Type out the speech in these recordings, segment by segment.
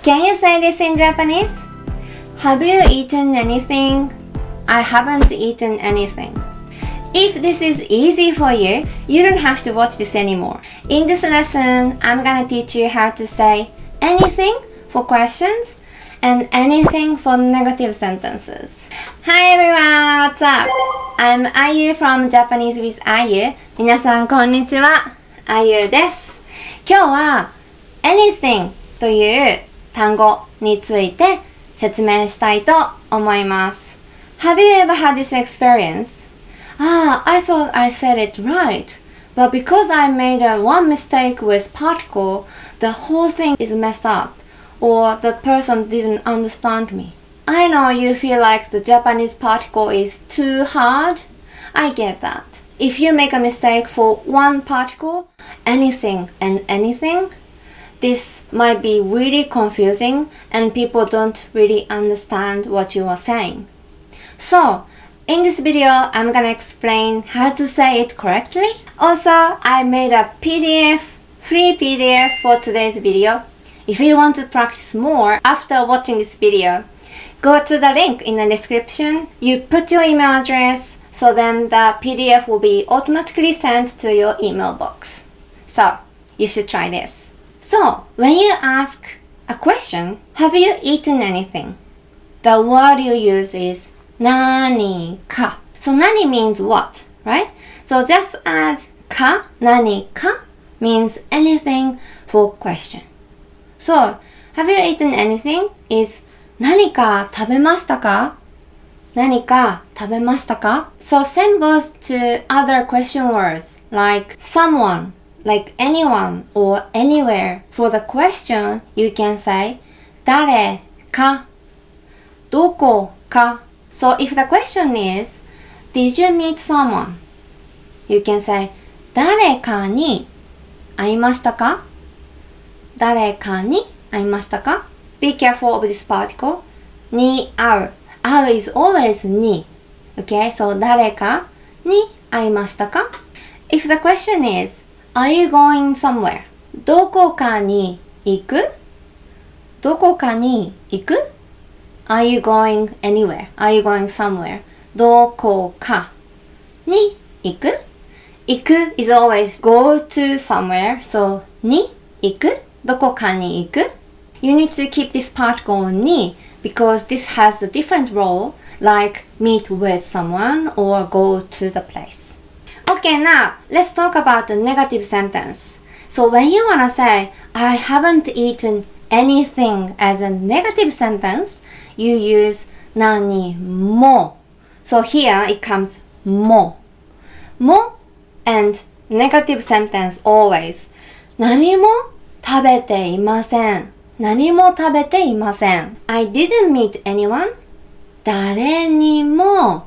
Can you say this in Japanese? Have you eaten anything? I haven't eaten anything. If this is easy for you, you don't have to watch this anymore. In this lesson, I'm gonna teach you how to say anything for questions and anything for negative sentences. Hi everyone, what's up? I'm Ayu from Japanese with Ayu. 皆さんこんにちは、Ayu です。今日は anything という単語について説明したいと思います。Have you ever had this experience? I thought I said it right, but because I made one mistake with particle, the whole thing is messed up, or the person didn't understand me. I know you feel like the Japanese particle is too hard. I get that. If you make a mistake for one particle, anything and anything, this might be really confusing and people don't really understand what you are saying. So, in this video, I'm gonna explain how to say it correctly. Also, I made a free PDF for today's video. If you want to practice more after watching this video, go to the link in the description. You put your email address, so then the PDF will be automatically sent to your email box. So, you should try this. So, when you ask a question, have you eaten anything? The word you use is 何か. So 何 means what, right? So just add か, 何か means anything for question. So, have you eaten anything is 何か食べましたか? 何か食べましたか? So same goes to other question words like someone, like anyone or anywhere. For the question, you can say 誰か, どこか. So if the question is, did you meet someone? You can say 誰かに会いましたか? 誰かに会いましたか? Be careful of this particle. に会う. 会う is always に. Okay, so 誰かに会いましたか? If the question is, are you going somewhere? どこかに行く? どこかに行く? Are you going anywhere? Are you going somewhere? どこかに行く? 行く is always go to somewhere. So に行く? どこかに行く? You need to keep this particle に because this has a different role like meet with someone or go to the place. Okay, now let's talk about the negative sentence. So when you wanna say I haven't eaten anything as a negative sentence, you use 何も. So here it comes も. も and negative sentence always 何も食べていません. 何も食べていません. I didn't meet anyone. 誰にも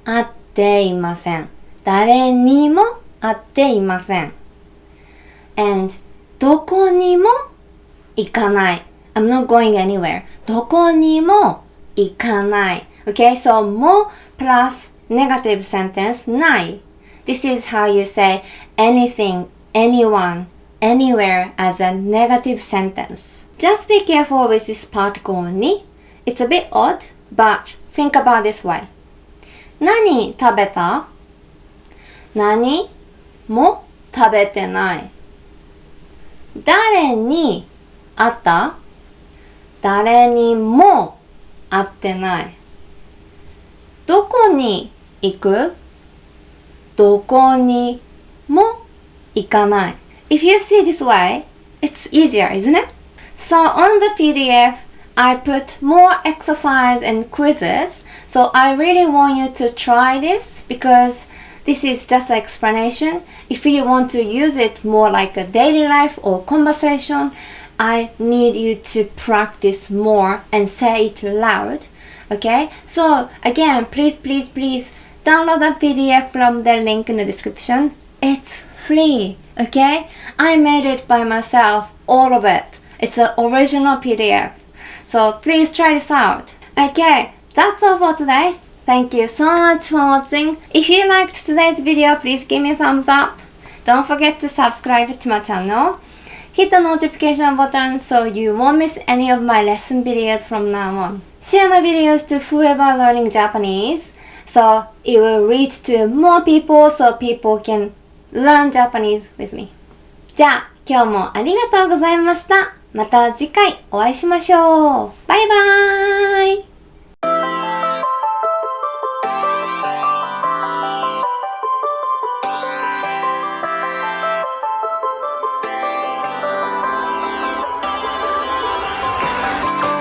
会っていません. 誰にも会っていません. And どこにも行かない. I'm not going anywhere. どこにも行かない. Okay, so も plus negative sentence ない. This is how you say anything, anyone, anywhere as a negative sentence. Just be careful with this particle に. It's a bit odd, but think about this way. 何食べた? 何も食べてない. 誰に会った? 誰にも会ってない。どこに行く? どこにも行かない。If you see this way, it's easier, isn't it? So on the PDF, I put more exercise and quizzes. So I really want you to try this because this is just an explanation. If you want to use it more like a daily life or conversation, I need you to practice more and say it loud. Okay? So again, please download that PDF from the link in the description. It's free. Okay? I made it by myself, all of it. It's an original PDF. So please try this out. Okay, that's all for today. Thank you so much for watching. If you liked today's video, please give me a thumbs up. Don't forget to subscribe to my channel. Hit the notification button so you won't miss any of my lesson videos from now on. Share my videos to whoever learning Japanese so it will reach to more people so people can learn Japanese with me. じゃあ今日もありがとうございました。また次回お会いしましょう。バイバーイ。